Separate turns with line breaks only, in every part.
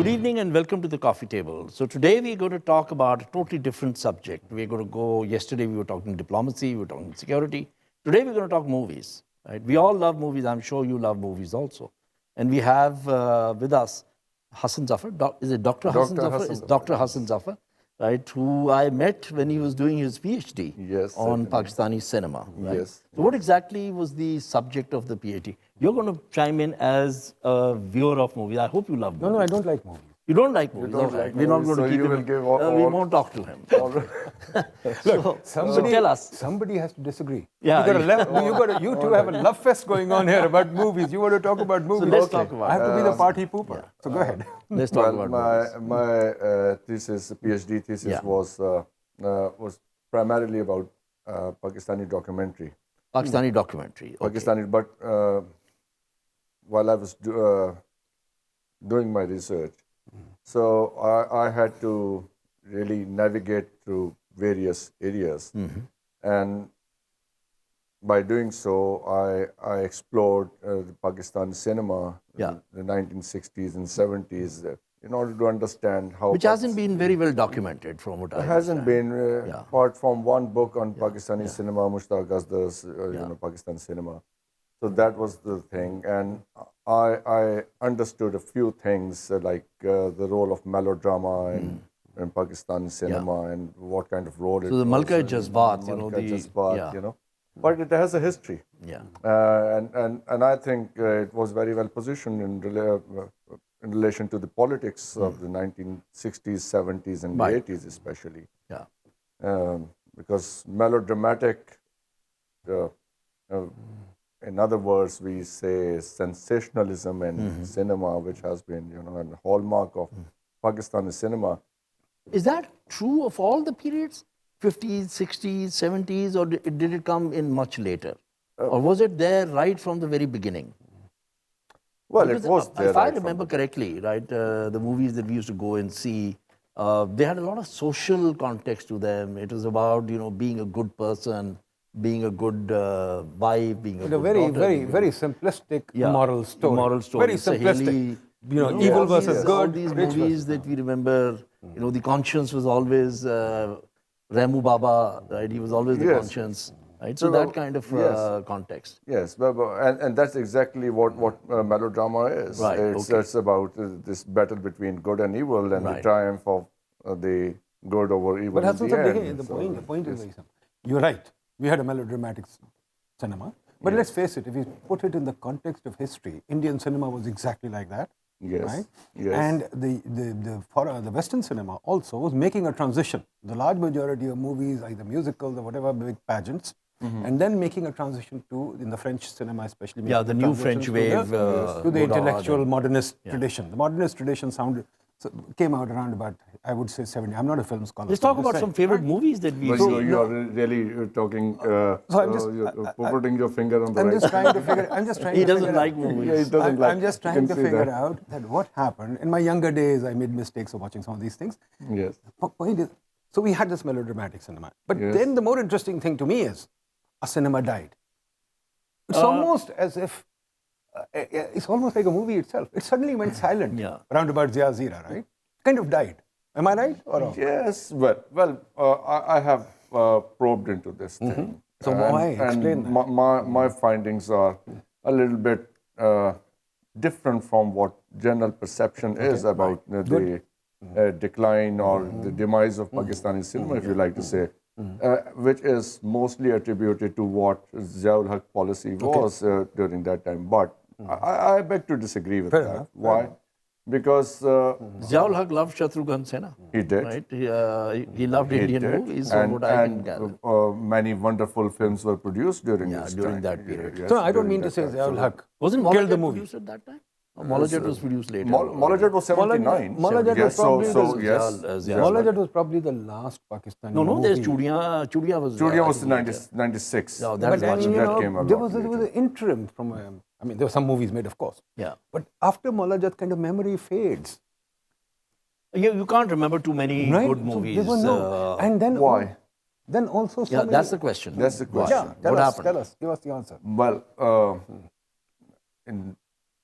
Good evening and welcome to the coffee table. So today we're going to talk about a totally different subject. We're going to go, yesterday we were talking diplomacy, we were talking security. Today we're going to talk movies, right? We all love movies. I'm sure you love movies also. And we have with us Hasan Zafar. Is it Dr. Hasan Zafar? It's Dr. Hasan Zafar, right? Who I met when he was doing his PhD on Pakistani cinema. Right?
Yes.
So what exactly was the subject of the PhD? You're going to chime in as a viewer of movies. I hope you love movies.
No, I don't like movies.
You don't like movies?
don't
All right.
like
We're not
movies,
going to
so
keep
you
him.
will give
we won't talk to him. So tell us.
Somebody has to disagree.
Yeah,
You two have a love fest going on here about movies. You want to talk about movies.
let's talk about
I have to be the party pooper. So go ahead.
Let's talk about movies.
My thesis, PhD thesis, was primarily about Pakistani documentary.
Pakistani documentary. Okay.
Pakistani, but while I was doing my research, so I had to really navigate through various areas, and by doing so, I explored the Pakistani cinema in the 1960s and 70s in order to understand how.
Which hasn't been very well documented from what I understand.
Hasn't been, apart from one book on Pakistani cinema, Mushtaq Azdar's, Pakistan cinema. So that was the thing, and I understood a few things like the role of melodrama in Pakistani cinema and what kind of role it was.
So the Malka Jazbat,
But it has a history.
Yeah.
And I think it was very well positioned in relation to the politics of the 1960s, 70s, and the 80s especially.
Yeah.
Because melodramatic, in other words, we say sensationalism in cinema, which has been, a hallmark of Pakistani cinema.
Is that true of all the periods? 50s, 60s, 70s, or did it come in much later? Or was it there right from the very beginning?
Well,
Because
it was there.
If I remember correctly, right, the movies that we used to go and see, they had a lot of social context to them. It was about, being a good person, being a good wife, being a good daughter,
very simplistic moral story.
Moral story.
Very simplistic.
Saheli,
Evil versus
all
good.
these movies that we remember, the conscience was always Ramu Baba, right? He was always the conscience, right? So that kind of context.
Yes, and that's exactly what melodrama is.
Right,
It's about this battle between good and evil and the triumph of the good over evil.
But Hasan,
the
point is very simple. You're right. We had a melodramatic cinema. But let's face it, if you put it in the context of history, Indian cinema was exactly like that.
Yes.
Right?
Yes.
And the Western cinema also was making a transition. The large majority of movies, either musicals or whatever, big pageants, and then making a transition to, in the French cinema especially,
the new French wave.
To the intellectual modernist tradition. The modernist tradition came out around about, I would say, 70. I'm not a film scholar.
Let's talk about some favorite movies that we've seen.
You are really talking, you're putting your finger on the right.
I'm just trying
He
to
doesn't
figure
like
out,
movies.
I'm just trying to figure out that what happened. In my younger days, I made mistakes of watching some of these things.
Yes.
Point is, so we had this melodramatic cinema. But then the more interesting thing to me is, a cinema died. It's almost as if, it's almost like a movie itself. It suddenly went silent around about Zia's era, right? Kind of died. Am I right or wrong?
Yes, well, I have probed into this thing.
So why? Explain that.
My findings are a little bit different from what general perception is about the decline or the demise of Pakistani cinema, if you like to say, which is mostly attributed to what Ziaul Haq policy was during that time. But I beg to disagree with that. Why? Because
Ziaul Haq loved Shatrughan Sinha.
He did.
Right? He loved Indian movies, what I can gather.
Many wonderful films were produced during this
during
time.
that period.
Yes,
So I don't mean to say Ziaul Haq
Wasn't
killed the
Mollajet
movie.
produced at that time? Mollajet was produced later.
Mollajet was 79.
Mollajet
Yes,
Mollajet was probably the last Pakistani
No,
movie.
there's Chudiyan. Chudiyan was...
Studio was 96.
No,
But
that's
then,
much
you
later.
know,
came a
there
lot
was an interim from, I mean, there were some movies made, of course.
Yeah.
But after Mollajet, kind of memory fades.
You can't remember too many
Right?
good
So
movies.
there were no, and then
Why?
Then also so many,
that's the question.
That's the question.
Yeah, tell
What
us,
happened?
tell us, give us the answer.
Well, in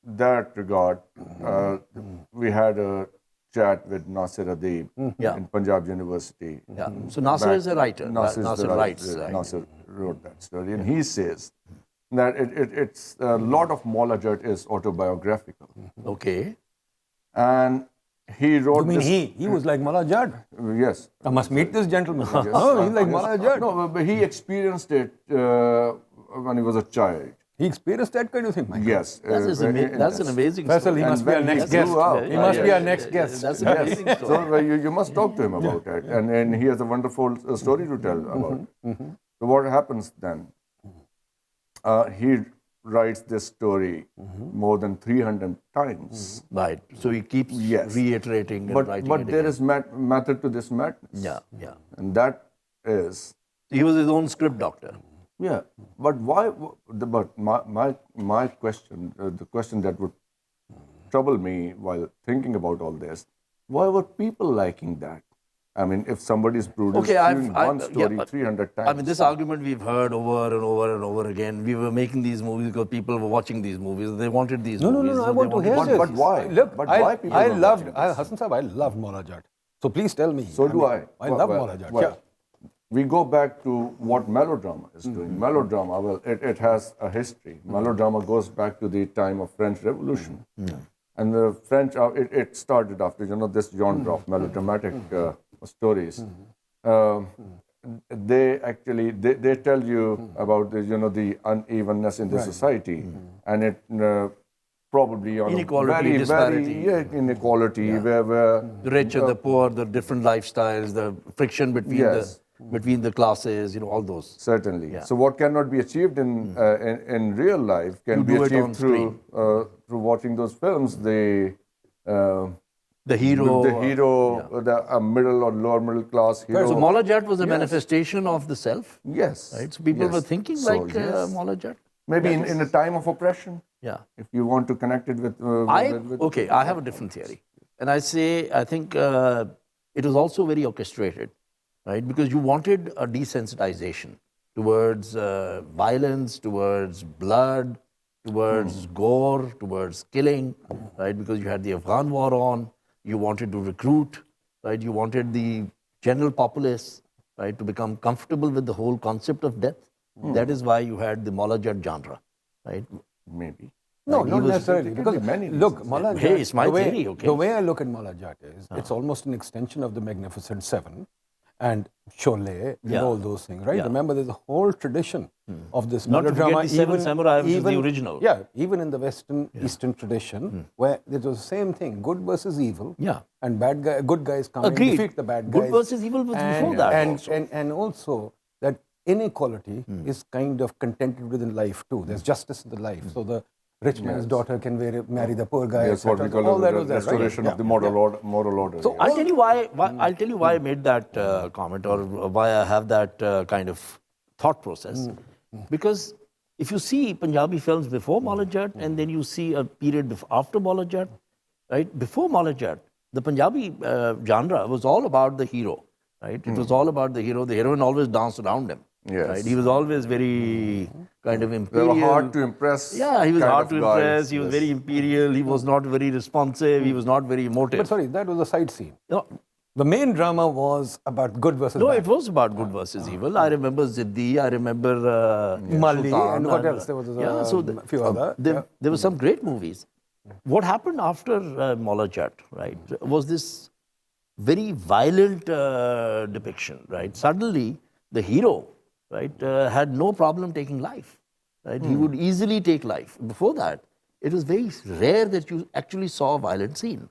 that regard, we had a chat with Nasir Adeeb
Yeah.
in Punjab University.
Yeah. So Nasser is a writer.
Nasir
writes. Right?
Nasir wrote that story, and he says that it's a lot of Maula Jat is autobiographical,
Okay.
and he wrote.
You mean
this,
he was like Mullah Jad?
Yes.
I must meet this gentleman.
Yes.
Oh, he's like
Yes.
Mullah Jad.
No, but he experienced it when he was a child.
He experienced that kind of thing. My God.
Yes.
That's an amazing
Faisal,
story.
he
And
must be our
when he
next
grew
guest.
up,
He must be
yes.
our next guest.
That's an amazing story.
So you must talk to him about that, and he has a wonderful story to tell about it. So what happens then? He writes this story more than 300 times.
Right. So he keeps
Yes.
reiterating and
But
writing
but
it
there
again.
is method to this madness.
Yeah, yeah.
And that is
He was his own script doctor.
yeah. But why? But my question, the question that would trouble me while thinking about all this, why were people liking that? I mean, if somebody's producing one story
but
300 times.
I mean, this argument we've heard over and over and over again. We were making these movies because people were watching these movies. They wanted these
No,
movies.
no,
so
I want
they
to hear
wanted-
this.
But why?
Look,
But why people
I
were
loved,
watching this?
Hasan Sahib, I loved Mullah Jat. So please tell me.
So do I.
I love Mullah Jat.
Well,
Yeah.
we go back to what melodrama is doing. Melodrama, well, it has a history. Melodrama goes back to the time of French Revolution. And the French, it started after, this genre of melodramatic stories. They actually, they tell you about the unevenness in the society. And it probably on
Inequality,
very,
disparity.
very inequality where
The rich and the poor, the different lifestyles, the friction between
Yes.
between the classes, all those.
certainly.
Yeah.
So what cannot be achieved in real life can
You
be
do it on
achieved through watching those films.
The hero.
The middle or lower middle class hero.
So Maula Jat was a manifestation of the self,
Yes.
right? So people
Yes.
were thinking
So,
like
yes.
Maula Jat.
Maybe in a time of oppression,
Yeah.
if you want to connect it with.
Okay, I have a different theory. And I think it was also very orchestrated, right? Because you wanted a desensitization towards violence, towards blood, towards gore, towards killing, right? Because you had the Afghan war on, you wanted to recruit, right? You wanted the general populace, right, to become comfortable with the whole concept of death. That is why you had the Maula Jat genre, right?
Maybe.
No,
He
not
was-
necessarily.
There can
Because
be many
look,
reasons.
Mullah
Hey,
Jat,
it's my theory, okay?
the way I look at Mullah Jat is it's almost an extension of the Magnificent Seven and Sholay and
Yeah.
all those things, right?
Yeah.
Remember, there's a whole tradition of this
Not to forget
melodrama.
the Seven Samurai, which is the original.
Yeah, even in the Western Eastern tradition, where it was the same thing: good versus evil.
Yeah.
And good guys come
Agreed.
and defeat the bad guys.
Good versus evil was before that also.
And also that inequality is kind of contented within life too. There's justice in the life. So the rich man's daughter can marry the poor guy.
That's what
etc.
we
So
call
all that
the
was there, right?
restoration
Yeah.
of the moral order.
So I'll tell you why I made that comment, or why I have that kind of thought process. Because if you see Punjabi films before Maula Jat and then you see a period after Maula Jat, right? Before Maula Jat, the Punjabi genre was all about the hero, right? It was all about the hero. The heroine always danced around him.
Yes.
Right? He was always very kind of
They
imperial.
were hard to impress.
Yeah, he was
kind
hard
of
to
guys,
impress. He was
yes.
very imperial. He was not very responsive. He was not very emotive.
But sorry, that was a side scene.
No,
The main drama was about good versus
no,
bad.
it was about good versus evil. I remember Ziddi. I remember
Mali
Sultan
and what else? There was a few other.
there were some great movies. What happened after Maula Jat, right, was this very violent depiction, right? Suddenly, the hero, right, had no problem taking life, right? He would easily take life. Before that, it was very rare that you actually saw a violent scene.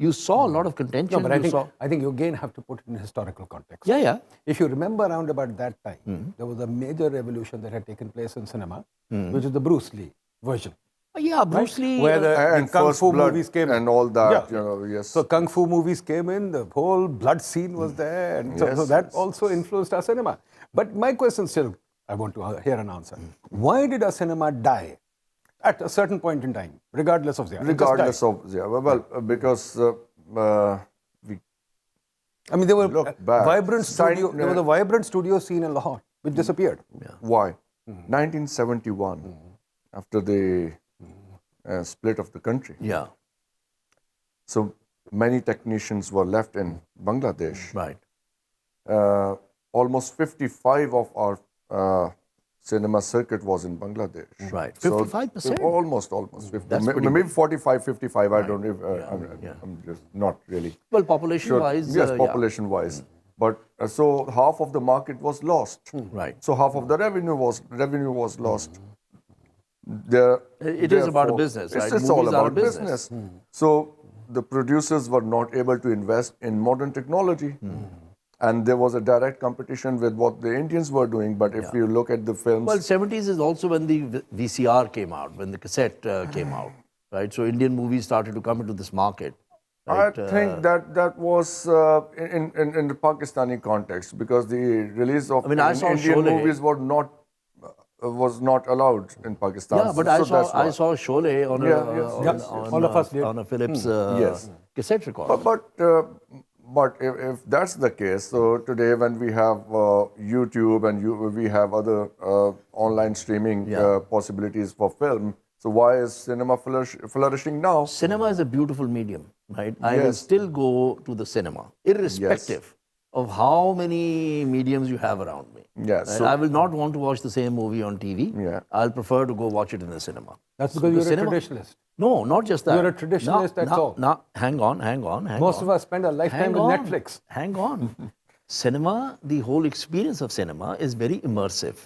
You saw a lot of contention.
No, but
you
I think you again have to put it in historical context.
yeah, yeah.
If you remember around about that time, there was a major revolution that had taken place in cinema, which is the Bruce Lee version.
Yeah, Bruce Lee.
Where the
And
Kung
First
Fu
Blood
movies came
and all that,
Yeah.
yes.
So Kung Fu movies came in, the whole blood scene was there, and so
Yes,
that
yes.
also influenced our cinema. But my question still, I want to hear an answer. Why did our cinema die at a certain point in time, regardless of the
Regardless of, because we
I mean, there were
Look back.
vibrant studio.
Sign-
There was a vibrant studio scene in Lahore, which disappeared.
why? 1971, after the split of the country.
Yeah.
So many technicians were left in Bangladesh.
Right.
Almost 55 of our cinema circuit was in Bangladesh.
Right.
So,
55%?
almost 50.
That's pretty
Maybe 45, 55. I don't know.
Yeah.
I'm just not really
Well, population-wise,
sure. Yes,
yeah.
population-wise. But so half of the market was lost.
Right.
So half of the revenue was lost.
It is about a business, right?
It's all
Movies are a
about business. So the producers were not able to invest in modern technology. And there was a direct competition with what the Indians were doing. But if you look at the films...
Well, 70s is also when the VCR came out, when the cassette came out, right? So Indian movies started to come into this market. Right?
I think that was in the Pakistani context, because the release of
I saw
Indian
Sholay.
movies was not allowed in Pakistan.
Yeah, but
so that's why.
I saw Sholay on
All of us did.
on a Philips
Yes.
cassette recorder.
But if that's the case, so today when we have YouTube and we have other online streaming possibilities for film, so why is cinema flourishing now?
Cinema is a beautiful medium, right? I will still go to the cinema, irrespective of how many mediums you have around me.
Yes.
Right?
So,
I will not want to watch the same movie on TV.
Yeah.
I'll prefer to go watch it in the cinema.
That's because you're
cinema-
a traditionalist.
No, not just that.
You're a traditionalist, that's all.
No, hang on.
Most of us spend our lifetime with Netflix.
Hang on. Cinema, the whole experience of cinema is very immersive,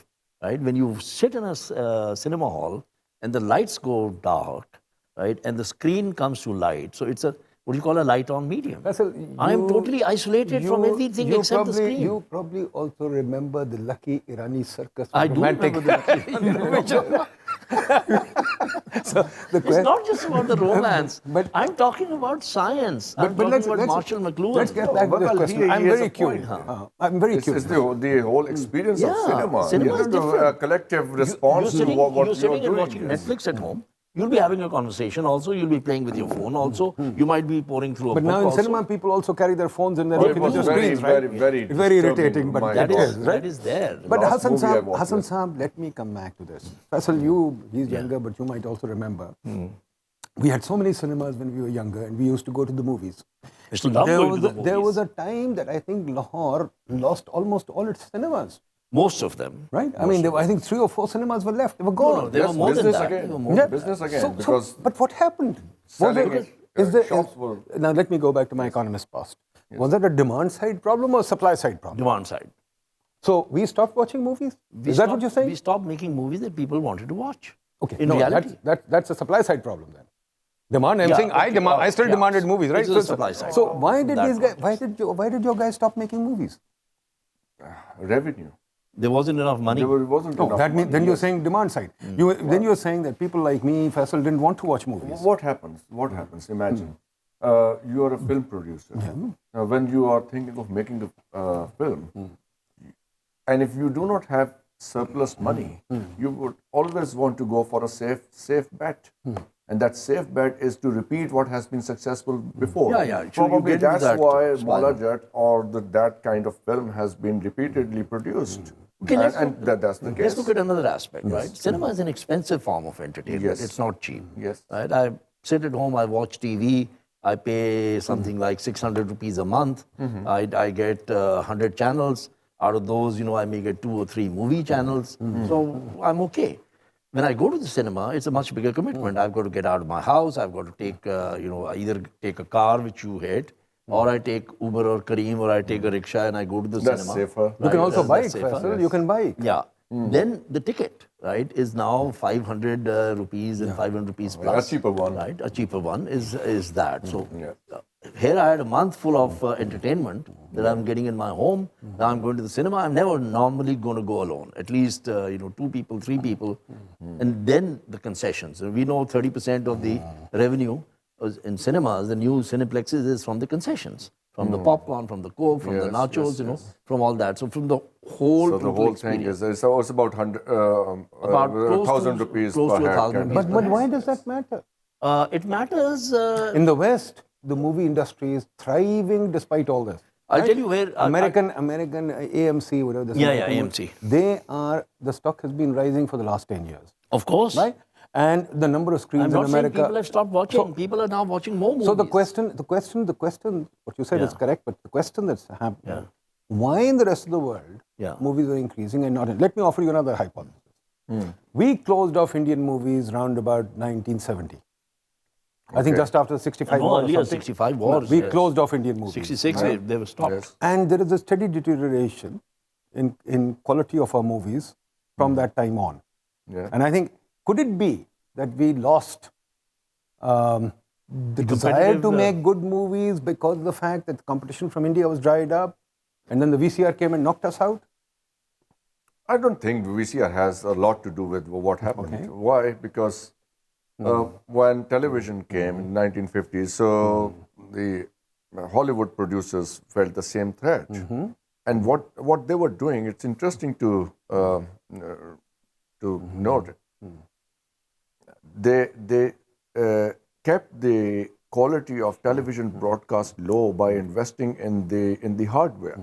right? When you sit in a cinema hall and the lights go dark, right, and the screen comes to light, so it's a what do you call a light-on medium.
Faisal,
I am totally isolated from everything except the screen.
You probably also remember the Lucky Irani circus.
I do
romantic.
remember the
So the
It's not just about the romance.
But-
I'm talking about science. I'm
but
talking about Marshall McLuhan.
Let's get back to this
Well,
question. I'm
he has
very
a point,
curious. I'm very
it's
curious.
the whole experience of
Yeah,
cinema.
cinema is
The
different.
collective response to what
you're
you're
sitting and
doing.
watching Netflix at home. You'll be having a conversation also. You'll be playing with your phone also. You might be pouring through a
But
book
now in
also.
cinema, people also carry their phones and they're
It
looking at
was
the
very,
screens, right?
very
It's very
disturbing
irritating, but
my
that
That
is,
is,
right?
that is there.
But
Last
Hasan
movie I
Saab,
watched,
let me come back to this. Faisal, he's younger, but you might also remember. We had so many cinemas when we were younger, and we used to go to the movies.
I used to love going to the
There was
movies.
a time that I think Lahore lost almost all its cinemas,
Most of them.
right? I mean, I think 3 or 4 cinemas were left. They were gone.
no, they were more than
business
that.
again.
They were more
Yeah.
Business again.
So,
because
but what happened?
selling shops were...
Now, let me go back to my economist past. Was that a demand side problem or supply side problem?
Demand side.
So we stopped watching movies? Is that what you're saying?
We stopped making movies that people wanted to watch.
Okay,
In
no,
reality.
that's a supply side problem then. Demand. I'm
Yeah,
saying
okay,
I still
yeah.
demanded movies, right?
It's the supply side.
So why did
That
these guys?
context.
Why did your guys stop making movies?
revenue.
There wasn't enough money.
There wasn't
No,
enough
that means
money,
then you're
yes.
saying demand side. Then you're saying that people like me, Faisal, didn't want to watch movies.
What happens? What happens? Imagine you are a film producer. When you are thinking of making a film, and if you do not have surplus money, you would always want to go for a safe bet. And that safe bet is to repeat what has been successful before.
Yeah, yeah. So you
Probably
get into
that's
that
why
spiral.
Malajet or that kind of film has been repeatedly produced.
Okay,
and that's the case.
Let's look at another aspect, right? Cinema is an expensive form of entertainment.
Yes.
It's not cheap.
Yes.
Right? I sit at home, I watch TV, I pay something like 600 rupees a month. I get 100 channels. Out of those, I may get 2 or 3 movie channels. So I'm okay. When I go to the cinema, it's a much bigger commitment. I've got to get out of my house. I've got to take, either take a car, which you hate, or I take Uber or Careem, or I take a rickshaw and I go to the
That's
cinema.
safer.
You can also
That's
bike,
safer.
Faisal. You can bike.
Yeah. Then the ticket, right, is now 500 rupees and 500 rupees plus.
A cheaper one.
Right, a cheaper one is that. So
Yeah.
here I had a month full of entertainment that I'm getting in my home. Now I'm going to the cinema. I'm never normally going to go alone. At least 2 people, 3 people, and then the concessions. And we know 30% of the revenue in cinemas, the new cineplexes, is from the concessions, from the popcorn, from the coke, from the
Yes,
nachos,
yes,
from all that. So from the whole
So the whole thing is it's about 100,
About close
1,000
to-
rupees
close
per
to
head.
1,000
kind of
rupees
But
thing.
why does that matter?
It matters.
In the West, the movie industry is thriving despite all this.
I'll tell you where.
American AMC, whatever.
Yeah, AMC.
The stock has been rising for the last 10 years.
Of course.
Right? And the number of screens
I'm
in
not saying
America.
people have stopped watching. People are now watching more movies.
So the question, what you said is
Yeah.
correct, but the question that's happening,
Yeah.
why in the rest of the world,
Yeah.
movies are increasing and not in, let me offer you another hypothesis. We closed off Indian movies around about 1970. I think just after the 65
No,
war or
earlier,
something.
65 wars.
We
yes.
closed off Indian movies.
66, they were stopped.
Yes.
And there is a steady deterioration in quality of our movies from that time on.
Yeah.
And I think, could it be that we lost the desire
competitive,
to make good movies because of the fact that the competition from India was dried up and then the VCR came and knocked us out?
I don't think VCR has a lot to do with what happened.
Okay.
Why? Because when television came in 1950s, so the Hollywood producers felt the same threat. And what they were doing, it's interesting to note. They kept the quality of television broadcast low by investing in the hardware.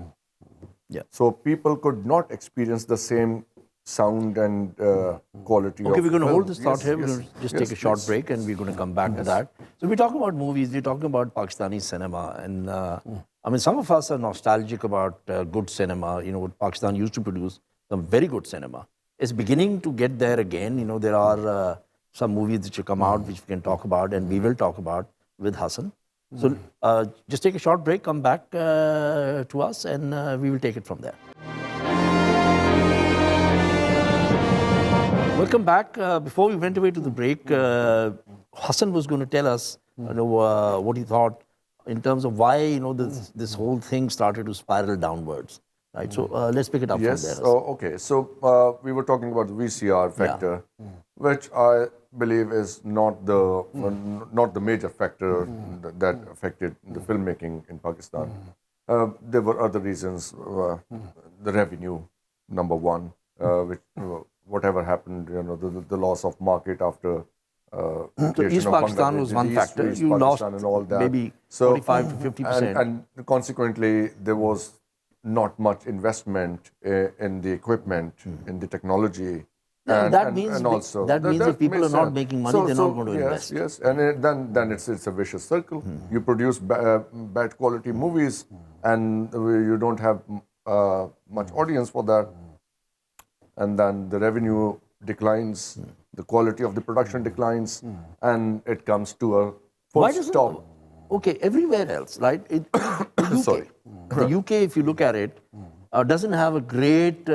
Yeah.
So people could not experience the same sound and quality.
Okay,
of
we're going to
film.
hold this thought
Yes,
here. We're
yes,
going to just
yes,
take a short
please.
break and we're going to come back to that. So we're talking about movies, we're talking about Pakistani cinema. And I mean, some of us are nostalgic about good cinema. You know, what Pakistan used to produce, some very good cinema. It's beginning to get there again. You know, there are some movies which have come out which we can talk about and we will talk about with Hasan. So just take a short break, come back to us and we will take it from there. Welcome back. Before we went away to the break, Hasan was going to tell us what he thought in terms of why this whole thing started to spiral downwards. Right. So let's pick it up from there.
Yes. Okay. So we were talking about the VCR factor, which I believe is not the major factor that affected the filmmaking in Pakistan. There were other reasons. The revenue, number one, which whatever happened, the loss of market after.
So
creation
East
of
Pakistan
Bangladesh,
was one
East
factor. You
Pakistan
lost
and all that.
maybe
So,
45 to 50%.
and consequently, there was not much investment in the equipment, in the technology.
Yeah, that means if people
makes
are not
sense.
making money, they're not going to invest.
Yes, and then it's a vicious circle. You produce bad quality movies, and you don't have much audience for that, and then the revenue declines, the quality of the production declines, and it comes to a full stop.
Okay, everywhere else, right? The UK,
Sorry.
the UK, if you look at it, doesn't have a great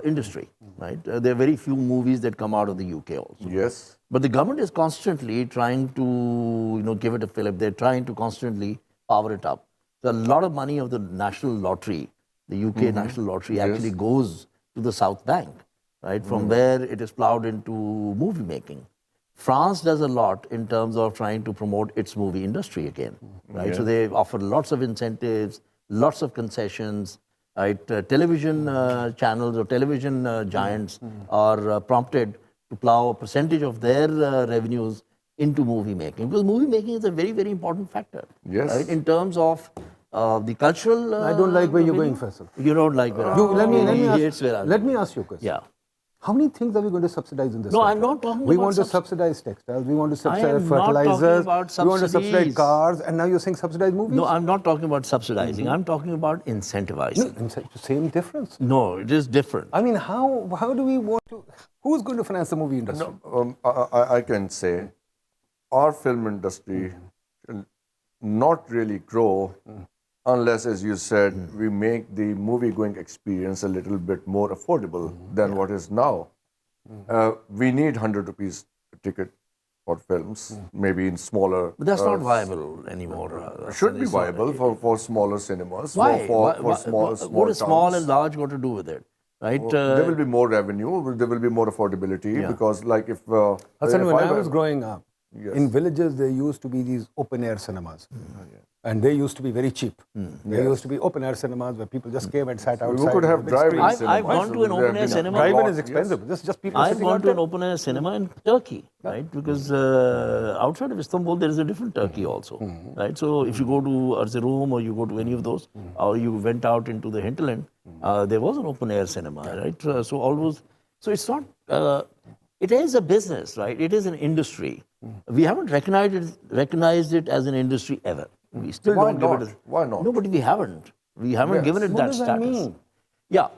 industry, right? There are very few movies that come out of the UK also.
Yes.
But the government is constantly trying to give it a fillip. They're trying to constantly power it up. So a lot of money of the national lottery, the UK national lottery, actually goes to the South Bank, right? From where it is plowed into movie making. France does a lot in terms of trying to promote its movie industry again, right?
Yeah.
So they offer lots of incentives, lots of concessions, right? Television channels or television giants are prompted to plow a percentage of their revenues into movie making, because movie making is a very, very important factor,
Yes.
right? In terms of the cultural.
I don't like where you're going, Faisal.
You don't like where
Let
I'm
me ask you a question.
Yeah.
How many things are we going to subsidize in this?
No,
country?
I'm not talking
We
about
want to subsidize textiles. We want to
I am
subsidize
not talking
fertilizers.
about
We want to subsidize
subsidies.
cars, and now you're saying subsidize movies.
No, I'm not talking about subsidizing. I'm talking about incentivizing.
Same difference.
No, it is different.
I mean, how do we want to? Who's going to finance the movie industry?
I can say our film industry will not really grow unless, as you said, we make the movie-going experience a little bit more affordable than what is now. We need 100 rupees ticket for films, maybe in smaller.
But that's not viable anymore.
Should be viable for smaller cinemas.
Why?
For small
what is small
towns.
and large got to do with it? Right?
There will be more revenue. There will be more affordability because, like, if
Hassan, when I
were-
was growing up, in villages there used to be these open-air cinemas. And they used to be very cheap. There used to be open-air cinemas where people just came and sat outside.
we could have
with big
drive-in
screens.
cinemas.
I've gone to an
There have
open-air
been a
cinema.
Drive-in
lot,
is expensive. Just people
I've
sitting
gone
out
to an
there.
open-air cinema in Turkey, right? Because outside of Istanbul, there is a different Turkey also, right? So if you go to Erzurum or you go to any of those, or you went out into the hinterland, there was an open-air cinema, right? So it's not. it is a business, right? It is an industry. We haven't recognized it as an industry ever. We still
Why
don't give
not?
it.
Why not?
No, but we haven't. We haven't
Yes.
given it
What
that
does that
status.
mean?
Yeah.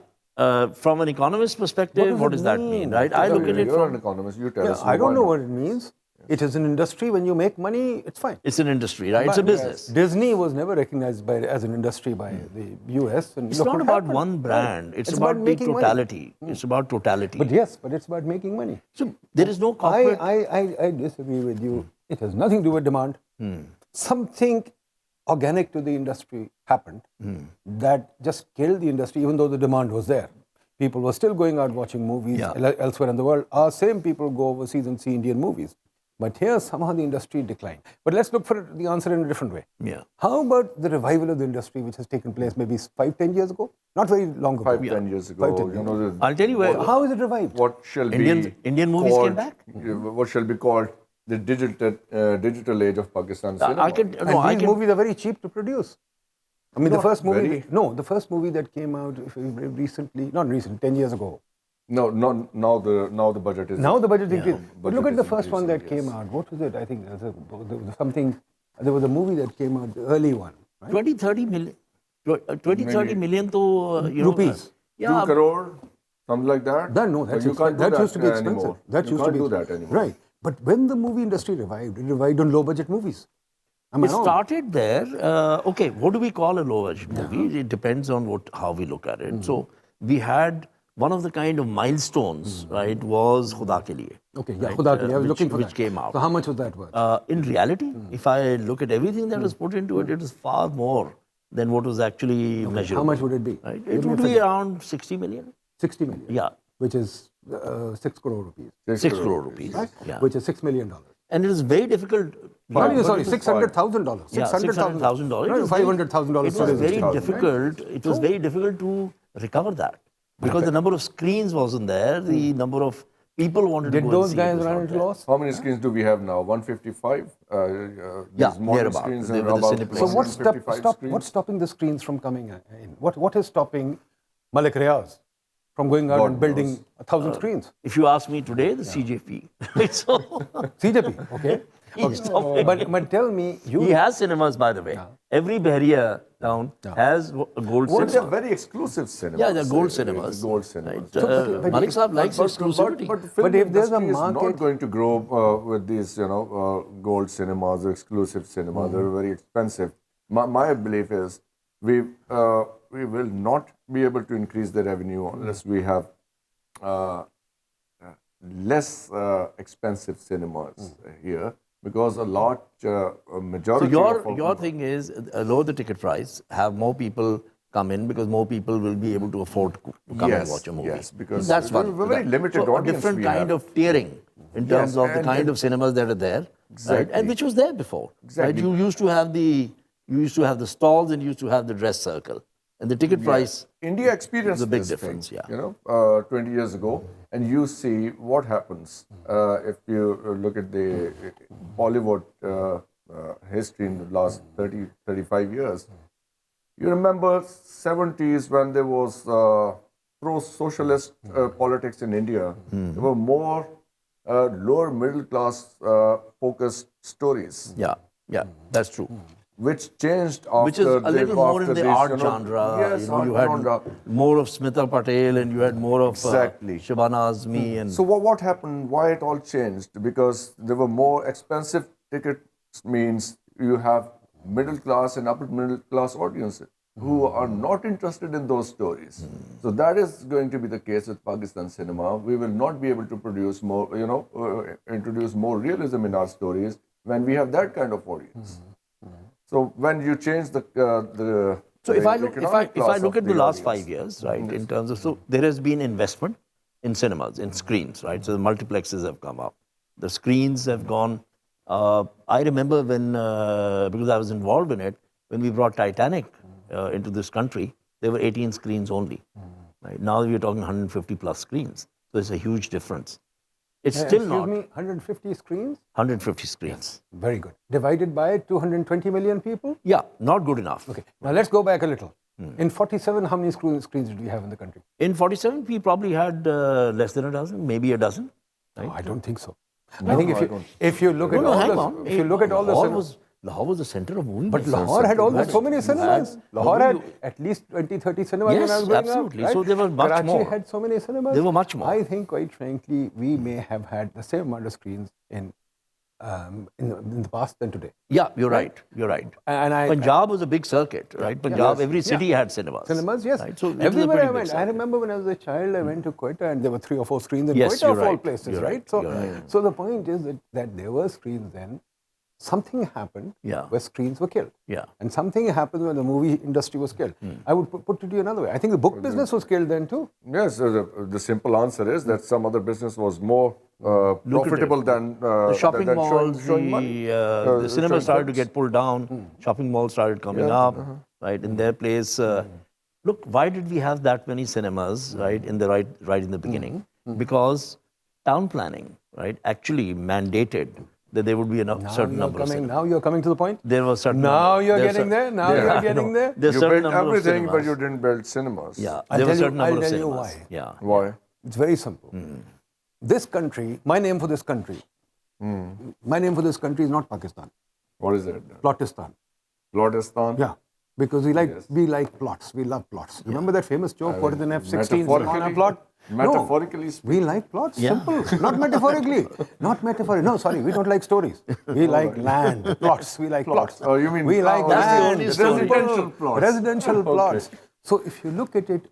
From an economist perspective, what does that mean, right? I look at it
You're an
from.
economist. You tell
Yeah,
us.
I don't
why
know
not?
what it means. It is an industry. When you make money, it's fine.
It's an industry, right? It's a
But
business.
Disney was never recognized as an industry by the US. And
It's
look
not
what
about
happened.
one brand. It's
It's
about
about
the
making money.
totality. It's about totality.
But yes, but it's about making money.
So there is no corporate.
I disagree with you. It has nothing to do with demand. Something organic to the industry happened that just killed the industry, even though the demand was there. People were still going out watching movies elsewhere in the world. Our same people go overseas and see Indian movies. But here, somehow the industry declined. But let's look for the answer in a different way.
Yeah.
How about the revival of the industry, which has taken place maybe 5-10 years ago? Not very long ago.
5-10 years ago,
5-10
you know,
I'll tell you where.
How is it revived?
what shall
Indian movies
called,
came back?
What shall be called the digital age of Pakistan cinema.
I can.
And
No, I
these
can.
movies are very cheap to produce. I mean, the
Not
first movie.
very.
The first movie that came out recently, not recent, 10 years ago.
No, now the budget is.
Now the budget increased. But
Budget
look at the
is
first one that
increasing,
came out. What was it? I think there was something. There was a movie that came out, the early one. Right?
20-30 million. 20-30 million to
Rupees.
Yeah.
2 crore, something like that.
No,
But
that's
you can't do
that used to be expensive.
anymore.
That
you
used
can't
to be
do that anymore.
Right. But when the movie industry revived, it revived on low budget movies. Am I
It
wrong?
started there. Okay, what do we call a low-budget movie? It depends on how we look at it. So we had one of the kind of milestones, right, was Khuda Ke Liye.
Okay, yeah,
right,
Khuda Ke Liye. I was looking for
which
that.
came out.
So how much was that worth?
In reality, if I look at everything that was put into it, it is far more than what was actually measured.
How much would it be?
Right?
Give
It
me a
would be
figure.
around 60 million.
60 million.
Yeah,
Which is 6 crore rupees.
6 crore rupees.
Right?
Yeah.
Which is $6 million.
And it is very difficult.
Not even, sorry,
but it is
$600,000.
Yeah, $600,000.
Right, $500,000.
It was
today.
very difficult. It was very difficult to recover that because the number of screens wasn't there. The number of people wanted to
Did
go
those
and see it
guys
was
run
not
into
there.
loss?
How many screens do we have now? 155?
Yeah,
These modern
nearabouts.
screens
They
are
were the
about
Cineplex.
So
155 screens.
what's stopping the screens from coming in? What is stopping Malik Riaz from going out
God
and building
knows.
1,000 screens?
If you ask me today, the CJP. so,
CJP, okay?
he's stopping.
But tell me,
He has cinemas, by the way. Every Bahria town has a gold
Well, they're
cinema.
very exclusive cinemas.
Yeah, they're gold cinemas.
Gold cinemas.
Right.
but-
Malik Saab likes exclusivity.
But the film
But if there's a
industry is
market-
not going to grow with these, gold cinemas or exclusive cinemas. They're very expensive. My belief is we will not be able to increase the revenue unless we have less expensive cinemas here, because a majority
So
of
your thing is lower the ticket price, have more people come in because more people will be able to afford to come and watch a movie.
Yes, because
that's one.
we're very limited
so
audience
a different
we
kind
have.
of tiering in terms
Yes,
of the
and-
kind
and-
of cinemas that are there, right?
Exactly.
And which was there before.
Exactly.
Right? You used to have the stalls and you used to have the dress circle, and the ticket price.
India experienced
There's a big
this
difference,
thing,
yeah.
20 years ago, and you see what happens if you look at the Bollywood history in the last 30, 35 years. You remember 70s when there was pro-socialist politics in India. There were more lower middle class focused stories,
Yeah, that's true.
which changed after
Which is a little more in the
these,
art genre.
Yes, art
you had
genre.
more of Smita Patel and you had more of
Exactly.
Shabana Azmi and
So what happened? Why it all changed? Because there were more expensive tickets. Means you have middle class and upper middle class audiences who are not interested in those stories. So that is going to be the case with Pakistan cinema. We will not be able to produce more, introduce more realism in our stories when we have that kind of audience. So when you change the
So if
the
I look
economic class
at
of
the last
audience,
5 years, right, in terms of, so there has been investment in cinemas, in screens, right? So the multiplexes have come up, the screens have gone. I remember when, because I was involved in it, when we brought Titanic into this country, there were 18 screens only. Right? Now we're talking 150 plus screens. So it's a huge difference. It's still
Excuse
not
me, 150 screens?
150 screens.
Very good. Divided by 220 million people?
Yeah, not good enough.
Okay. Now let's go back a little. In 47, how many screens did we have in the country?
In 47, we probably had less than a dozen, maybe a dozen.
No, I don't think so.
No,
I think
I
if you look
No,
at
no,
all
hang
the
on.
if you look at all the
Lahore was the center of movie
but
making.
Lahore had so many cinemas. Lahore had
you-
at least 20, 30 cinemas when I
Yes,
was growing
absolutely.
up. Right?
So there was much
Karachi
more.
had so many cinemas.
There were much more.
I think, quite frankly, we may have had the same amount of screens in the past than today.
Yeah, you're right. You're right.
And
Punjab was a big circuit, right? Punjab, every city had cinemas.
Cinemas, yes.
Right? So it was a
everywhere
pretty
I
big
went. I
circuit.
remember when I was a child, I went to Quetta and there were 3 or 4 screens in
Yes,
Quetta
you're
of all
right.
places,
You're right.
So,
You're right.
so the point is that there were screens then. Something happened
Yeah.
where screens were killed.
Yeah.
And something happened when the movie industry was killed. I would put it to you another way. I think the book business was killed then too.
Yes, the simple answer is that some other business was more profitable than
The shopping
than
malls,
showing money.
the cinema
showing
started to
films.
get pulled down. Shopping malls started coming up, right? In their place. Look, why did we have that many cinemas, right? In the right in the beginning, because town planning, right, actually mandated that there would be a certain number of cinemas.
Now you're coming to the point.
There was certain.
Now you're
there's
getting
a-
there. Now
Yeah,
you're
I
getting there.
There's
You
certain
built
number of
everything, but
cinemas.
you didn't build cinemas.
Yeah,
I'll
there was a
tell
certain
you-
number
I'll
of
tell you
cinemas.
why.
Yeah.
Why?
It's very simple. This country, my name for this country, my name for this country is not Pakistan.
What is it?
Plotistan.
Lordistan?
Yeah. Because we like plots. We love plots. Remember that famous joke, what is an F-16 on a plot?
Metaphorically
No, we like plots, simple. Not metaphorically. Not metaphorically. No, sorry, we don't like stories. We like land, plots. We like plots.
Oh, you mean
we like
that's the
land,
only story.
Residential plots.
Residential plots. So if you look at it,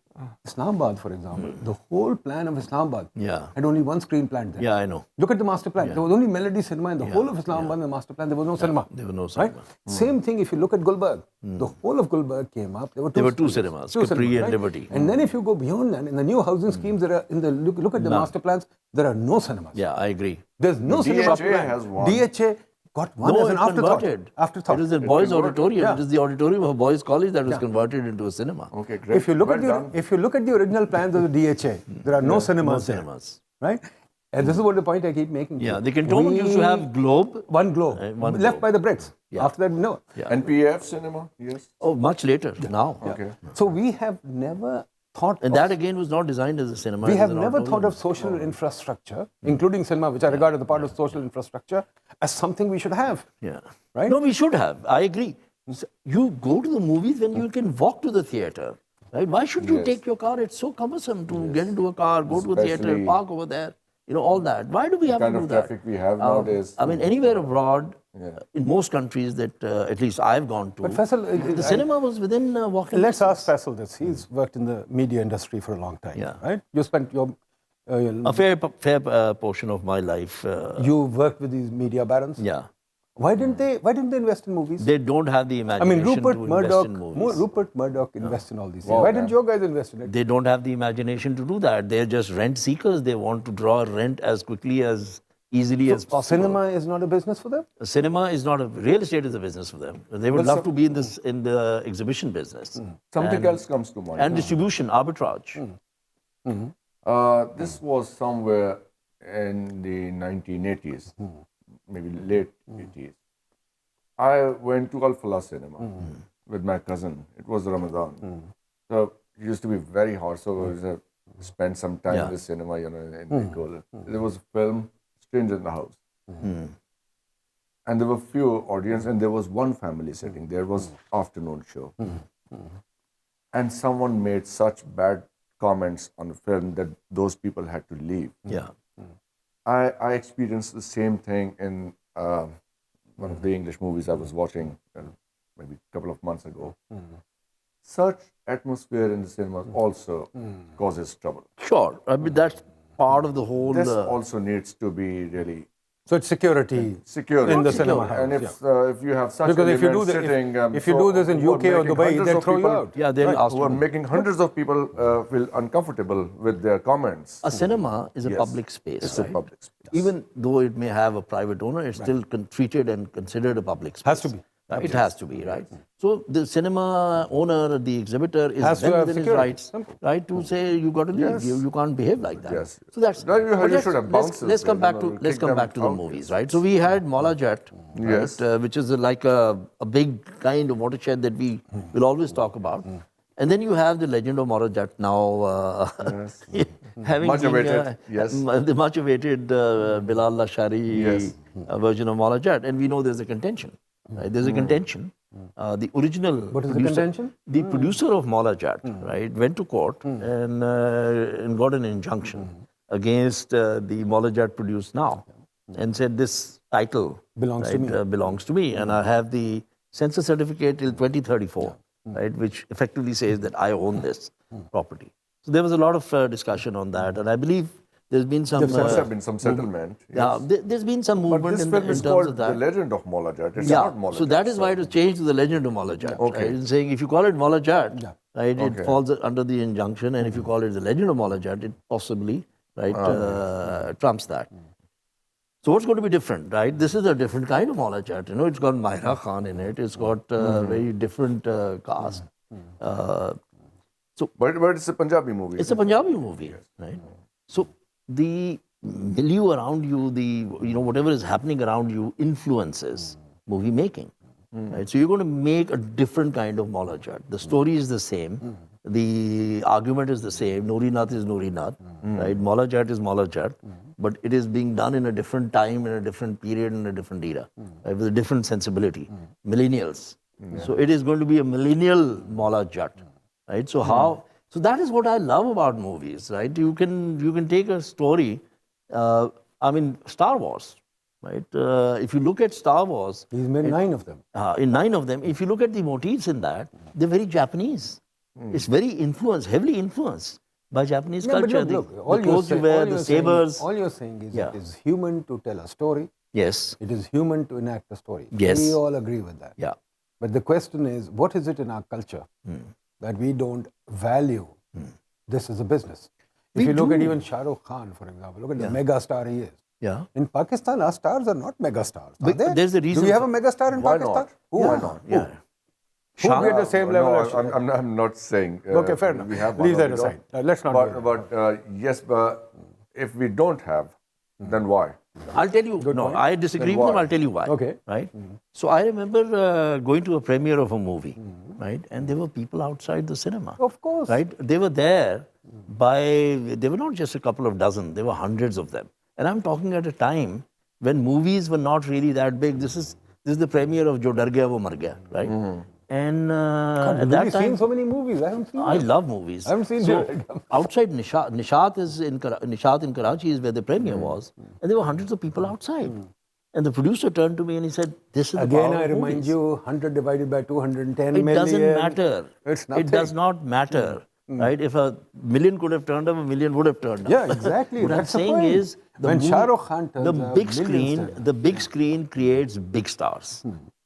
Islamabad, for example, the whole plan of Islamabad
Yeah.
had only one screen planned there.
Yeah, I know.
Look at the master plan. There was only Melody Cinema in the whole of Islamabad, the master plan. There was no cinema.
There was no
Right?
cinema.
Same thing if you look at Gulberg. The whole of Gulberg came up. There were
two
screens.
cinemas, Capri and Liberty.
And then if you go beyond that, in the new housing schemes, there are look at the master plans, there are no cinemas.
Yeah, I agree.
There's no cinema
DHA
plan.
has one.
DHA got one as an
it
afterthought.
converted.
Afterthought.
It is a boys' auditorium.
Yeah.
It is the auditorium of a boys' college that was converted into a cinema.
Okay, great.
If you look
Well
at the
done.
if you look at the original plans of the DHA, there are no cinemas there.
cinemas.
Right? And this is what the point I keep making.
Yeah, the cantonment used to have Globe.
one globe
one
left
globe.
by the Brits. After that, no.
NPF cinema? Yes.
Oh, much later now.
Okay.
So we have never thought.
And
of,
that again was not designed as a cinema.
we
it
have
was an
never thought
auditorium.
of social infrastructure, including cinema, which I regard as a part of social infrastructure, as something we should have.
Yeah.
Right?
No, we should have. I agree. So you go to the movies when you can walk to the theater. Right? Why should you
Yes.
take your car? It's so cumbersome to get into a car, go to a theater,
Especially-
park over there. You know, all that. Why do we have
kind
to do
of
that?
traffic we have nowadays.
I mean, anywhere abroad, in most countries that at least I've gone to,
But Faisal,
the cinema was within walking
let's
distance.
ask Faisal this. He's worked in the media industry for a long time.
Yeah.
Right? You spent your
A fair portion of my life.
you worked with these media barons.
Yeah.
Why didn't they invest in movies?
They don't have the
I
imagination
mean, Rupert
to invest
Murdoch.
in movies.
Rupert Murdoch invests in all these things.
Wow,
Why
man.
didn't your guys invest in it?
They don't have the imagination to do that. They're just rent seekers. They want to draw rent as quickly, as easily as possible.
Cinema is not a business for them.
Cinema is not a real estate is a business for them. They would love to be in the exhibition business.
Something else comes to mind.
And distribution, arbitrage.
This was somewhere in the 1980s, maybe late 80s. I went to Al Falah cinema with my cousin. It was Ramadan. So it used to be very hot, so we used to spend some time in the cinema, you know, in the cool. There was a film, Stranger in the House. And there were few audience, and there was one family sitting. There was afternoon show. And someone made such bad comments on the film that those people had to leave.
Yeah.
I experienced the same thing in one of the English movies I was watching maybe a couple of months ago. Such atmosphere in the cinemas also causes trouble.
Sure. I mean, that's part of the whole.
This also needs to be really
So it's security.
secure
In the cinema
And
house,
if you have such
Because if you do
elements
the-
sitting,
if you do this in
who are
UK or
making
Dubai,
hundreds
they'll
of
throw you
people-
out.
Yeah, they'll ask
who are
you.
making hundreds of people feel uncomfortable with their comments.
A cinema is a
Yes.
public space.
It's a
right?
public space.
Even though it may have a private owner, it's still treated and considered a public space.
Has to be.
It has to be, right? So the cinema owner, the exhibitor, is
Has to
then
have
within his
security.
rights,
Simple.
right, to say you got to leave.
Yes.
You can't behave like that.
Yes.
So that's.
No, you
but let's-
should have
let's-
bouncers
Let's come
there,
back
you
to
know,
let's
kick
come
them
back to the
out,
movies,
yes.
right? So we had Mola Jet,
Yes.
right, which is like a big kind of watershed that we will always talk about. And then you have the legend of Mola Jet now. having
Much
been,
awaited, yes.
the much awaited Bilal Lashari
Yes.
version of Maula Jat, and we know there's a contention. Right? There's a contention. The original
What is the contention?
the producer of Maula Jat, right, went to court and got an injunction against the Maula Jat produced now, and said this title
Belongs to me.
belongs to me, and I have the censor certificate till 2034, right, which effectively says that I own this property. So there was a lot of discussion on that, and I believe there's been some.
There must have been some settlement.
Yeah, there's been some
But
movement
this
in,
film
in
is
terms
called
of that.
The Legend of Maula Jat. It's
Yeah,
not Maula
so
Jat,
that is why it was changed to the Legend of Maula Jat.
Okay.
Right? It's saying if you call it Maula Jat, right,
Okay.
it falls under the injunction, and if you call it the Legend of Maula Jat, it possibly trumps that. So what's going to be different, right? This is a different kind of Maula Jat. You know, it's got Mahira Khan in it. It's got very different cast.
But it's a Punjabi movie.
It's a Punjabi movie, right? So the milieu around you, whatever is happening around you influences movie making, right? So you're going to make a different kind of Maula Jat. The story is the same, the argument is the same. Noori Nath is Noori Nath, right? Maula Jat is Maula Jat, but it is being done in a different time, in a different period, in a different era, right? With a different sensibility. Millennials. So it is going to be a millennial Maula Jat, right? So how? So that is what I love about movies, right? You can take a story. Star Wars, right? If you look at Star Wars,
He's made 9 of them.
in 9 of them, if you look at the motifs in that, they're very Japanese. It's very heavily influenced by Japanese
Yeah, but
culture.
look,
The
all you're
clothes you
saying-
wear,
all
the
you're saying-
sabers.
all you're saying is
Yeah.
it is human to tell a story.
Yes,
It is human to enact a story.
Yes.
We all agree with that.
yeah.
But the question is, what is it in our culture that we don't value this as a business? If
We
you look at
do.
even Shah Rukh Khan, for example, look at the mega star he is.
Yeah.
In Pakistan, our stars are not mega stars. Are
But
they?
there's a
Do
reason
we have
for-
a mega star in
Why
Pakistan?
not?
Who?
Why not?
Yeah.
Who be at the same level
No,
as
I'm not saying.
Okay, fair enough.
We have
Leave
one or
that
we
aside.
don't.
Let's not do that.
But yes, but if we don't have, then why?
I'll tell you. No,
point.
I disagree
Then
with them.
why?
I'll tell you why.
Okay.
Right. So I remember going to a premiere of a movie, right, and there were people outside the cinema.
Of course.
Right. They were there they were not just a couple of dozen. There were hundreds of them. And I'm talking at a time when movies were not really that big. This is the premiere of Jo Dar Gaya Wo Mar Gaya, right? And
God,
at
you've
that
really seen
time,
so many movies. I haven't seen
I
them.
love movies.
I haven't seen
so
it.
outside Nishat in Karachi is where the premiere was, and there were hundreds of people outside. And the producer turned to me and he said, "This is the
Again,
power
I
of
remind
movies."
you, 100 divided by 210
It
million.
doesn't matter.
It's
It
nothing.
does not matter, right? If a million could have turned up, a million would have turned up.
Yeah, exactly.
What I'm
That's the
saying
point.
is,
When Shah Rukh Khan turns
the
up,
big
millions
screen,
turn up.
the big screen creates big stars.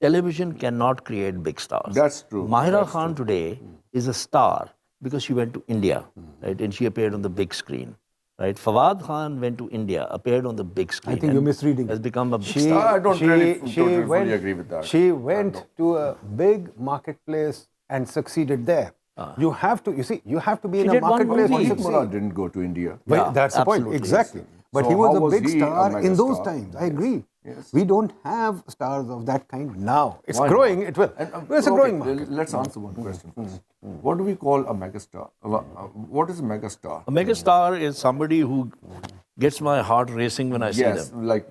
Television cannot create big stars.
That's true.
Mahira Khan today is a star because she went to India, right? And she appeared on the big screen. Right, Fawad Khan went to India, appeared on the big screen.
I think you're
and
misreading.
Has become a big
She-
star.
I don't really totally
went-
fully agree with that.
She went to a big marketplace and succeeded there. You have to, you see, you have to be in
She
a
did one
marketplace to
movie.
succeed.
Murad didn't go to India.
But
Yeah,
that's the point,
absolutely.
exactly. But
So
he was
how
a
was
big
he a
star
mega
in those
star?
times. I agree.
Yes.
We don't have stars of that kind now. It's
Why
growing,
not?
it will.
And,
It's a
okay,
growing market.
Let's answer one question first. What do we call a megastar? What is a megastar?
A megastar is somebody who gets my heart racing when I see
Yes,
them.
like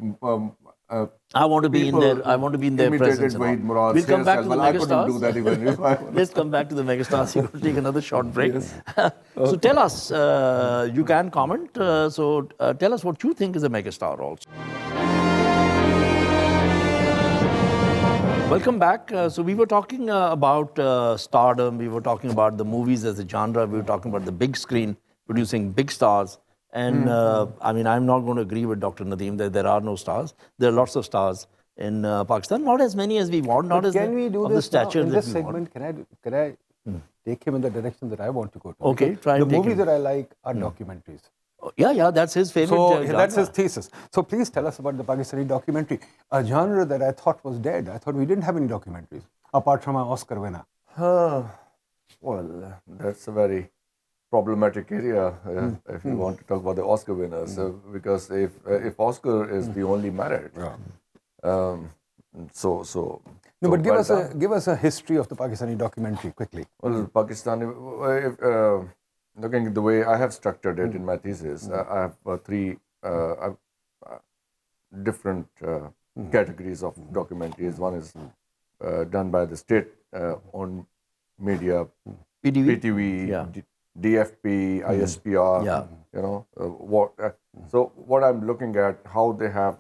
I want to be in
people
their. I want to be in their
imitated
presence. and all.
Wahid Murad's
We'll come back to the
hairstyle. Well, I couldn't do that
megastars.
even if I
Let's come back to the megastars. You're going to take another short break. So tell us. You can comment. Tell us what you think is a megastar also. Welcome back. So we were talking about stardom. We were talking about the movies as a genre. We were talking about the big screen producing big stars. And I'm not going to agree with Dr. Nadeem that there are no stars. There are lots of stars in Pakistan. Not as many as we want. Not as
Can we do
of the
this now?
stature
In
that
this
we
segment? Can I take him in the direction that I want to go to?
Okay,
Because
try and
the
take
movies
him.
that I like are documentaries.
want. Yeah, that's his favorite.
So
genre.
that's his thesis. So please tell us about the Pakistani documentary, a genre that I thought was dead. I thought we didn't have any documentaries apart from our Oscar winner.
Well, that's a very problematic area if you want to talk about the Oscar winners, because if Oscar is the only merit, so
No, but
well
give us a history of the Pakistani documentary quickly.
well, Pakistani. looking at the way I have structured it in my thesis, I have three different categories of documentaries. One is done by the state-owned media, PTV,
Yeah.
DFP, ISPR.
Yeah.
You know so what I'm looking at, how they have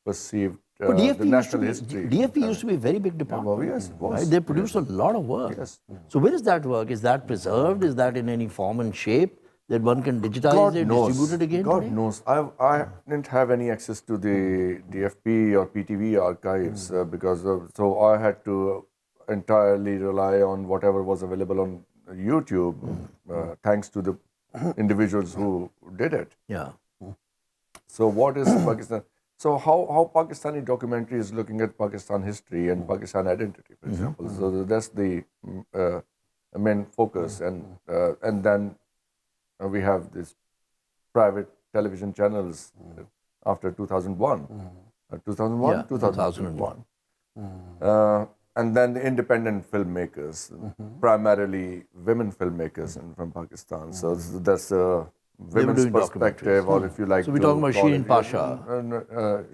perceived
But
the national history.
DFP used to be a very big department.
Well, yes, it was.
Right? They produced a lot of work.
Yes.
So where is that work? Is that preserved? Is that in any form and shape that one can digitize
God
it,
knows.
distribute it again
God
today?
knows. I didn't have any access to the DFP or PTV archives so I had to entirely rely on whatever was available on YouTube, thanks to the individuals who did it.
Yeah.
So what is Pakistan? So how Pakistani documentary is looking at Pakistan history and Pakistan identity, for example. So that's the main focus, and then we have these private television channels after 2001. 2001?
Yeah, 2001.
And then the independent filmmakers, primarily women filmmakers from Pakistan. So that's a women's
doing
perspective, or if you like
So we're
to
talking about
call
Shirin
it-
Pasha.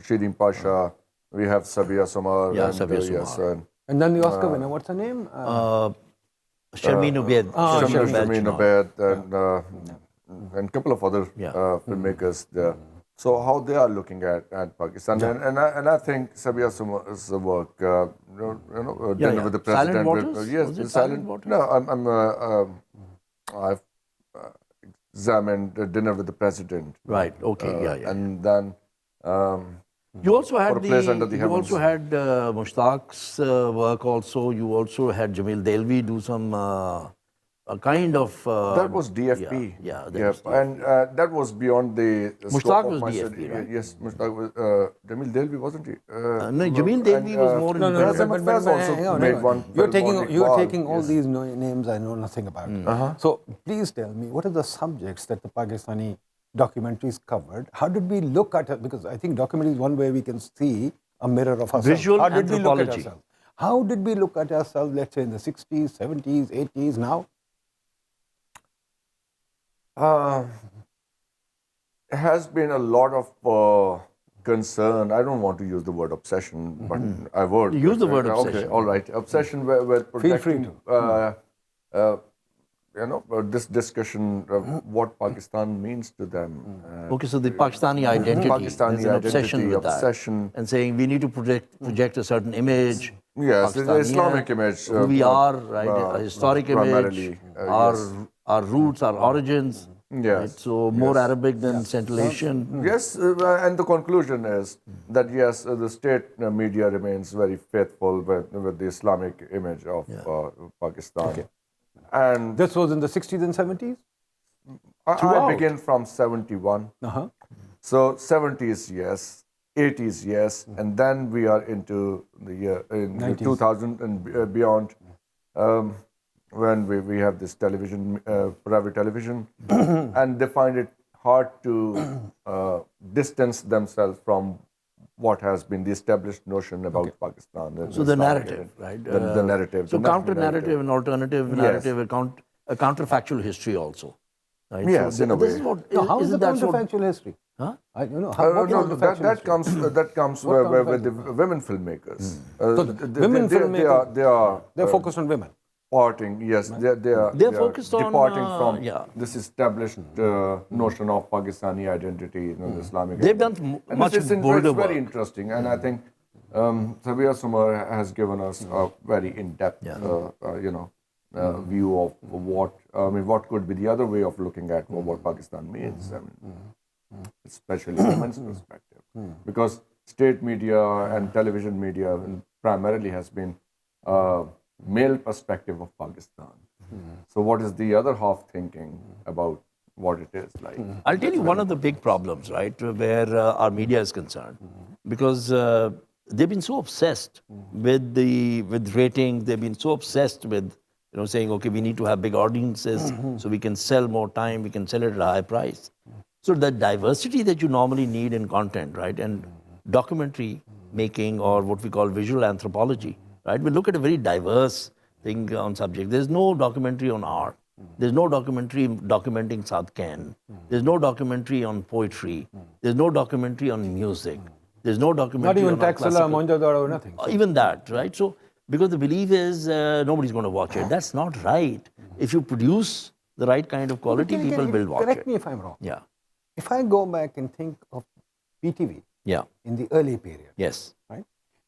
Shirin Pasha. We have Sabia Samar.
Yeah,
and,
Sabia
yes,
Samar.
And then the Oscar winner, what's her name?
Sharmeen Obaid.
Shameen Obaid and a couple of other
Yeah.
filmmakers there. So how they are looking at Pakistan, and I think Sabia Samar's work, Dinner
yeah.
with the
Silent
President.
Waters?
Yes,
Was it
the
Silent Waters?
No, I've examined Dinner with the President.
Right. Okay. Yeah.
And then
You also
For
had
a Place Under the
you also had Mushtaq's work. Also, you also had Jamil Delvi do some a kind of.
that was DFP.
Yeah, that was DFP.
And that was beyond the
Mushtaq
scope
was
of my
DFP,
study.
right?
Yes, Mushtaq was. Jamil Delvi, wasn't he?
No, Jamil Delvi was more
No,
independent.
Faz also
hang on,
made
hang on.
one
You're
film
taking
on
you're
Iqbal,
taking all
yes.
these names I know nothing about. So please tell me, what are the subjects that the Pakistani documentaries covered? How did we look at it? Because I think documentary is one way we can see a mirror of ourselves.
Visual
How did we look at
anthropology.
ourselves? How did we look at ourselves, let's say in the 60s, 70s, 80s, now?
Has been a lot of concern. I don't want to use the word obsession, but I would.
Use the word
Okay,
obsession.
all right. Obsession with
Feel free
protecting, this discussion of what Pakistan means to them.
Okay, so the Pakistani identity.
Pakistani
there's an obsession
identity,
with that.
obsession.
And saying we need to project a certain image.
Yes, the
Pakistani,
Islamic image.
Who we are, right? A historic image.
primarily,
Our roots, our origins.
Yes,
Right? So more Arabic than Central Asian.
Yes, and the conclusion is that yes, the state media remains very faithful with the Islamic image of Pakistan. And
This was in the 60s and 70s?
I begin from 71.
Uh-huh.
So 70s, yes. 80s, yes. And then we are into the year in
90s.
2000 and beyond. When we have this television, private television, and they find it hard to distance themselves from what has been the established notion about Pakistan.
So the narrative, right?
The narrative.
So
the national
counter-narrative and alternative narrative, a counterfactual history also. Right?
Yes,
so
in a
this
way.
is what,
So how is the
isn't that what-
counterfactual history?
Huh?
How,
No,
counterfactual history?
that comes
What
with the women filmmakers.
So the women filmmakers,
they are
they're focused on women.
parting. Yes, they are
focused on,
departing from this established notion of Pakistani identity, Islamic.
They've done
identity. And
much
it's
bolder
very
work.
interesting, and I think Sabia Sumar has given us a very in-depth, view of what could be the other way of looking at what Pakistan means. I mean, especially from women's perspective, because state media and television media primarily has been male perspective of Pakistan. So what is the other half thinking about what it is like?
I'll tell you one of the big problems, right, where our media is concerned, because they've been so obsessed with ratings. They've been so obsessed with saying, okay, we need to have big audiences so we can sell more time, we can sell it at a high price. So the diversity that you normally need in content, right, and documentary making, or what we call visual anthropology, right, we look at a very diverse thing on subject. There's no documentary on art. There's no documentary documenting South Ken. There's no documentary on poetry. There's no documentary on music. There's no
Not
documentary
even
on our
Taxila,
classical-
Monjadaro, nothing.
Even that, right? So, because the belief is nobody's going to watch it. That's not right. If you produce the right kind of quality, people will watch
Correct
it.
me if I'm wrong.
Yeah,
If I go back and think of PTV
yeah,
in the early period,
yes.
right?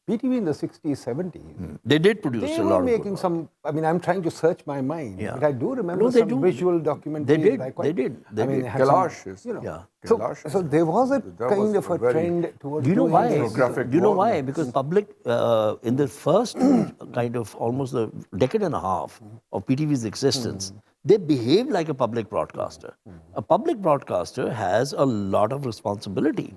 PTV in the 60s, 70s,
They did produce
they
a
were
lot of
making
good
some, I mean, I'm trying to search my mind,
Yeah.
but I do remember
No, they
some
do.
visual documentaries.
They did,
that I
they
quite-
did, they
I mean,
did.
they had some,
Kailash is-
you know.
Yeah.
So,
Kailash
so
is-
there was a
that
kind
was
of a
very-
trend towards
Do you know
doing
why?
this.
Graphic
Do you know why?
novel.
Because public, in the first kind of almost a decade and a half of PTV's existence, they behaved like a public broadcaster. A public broadcaster has a lot of responsibility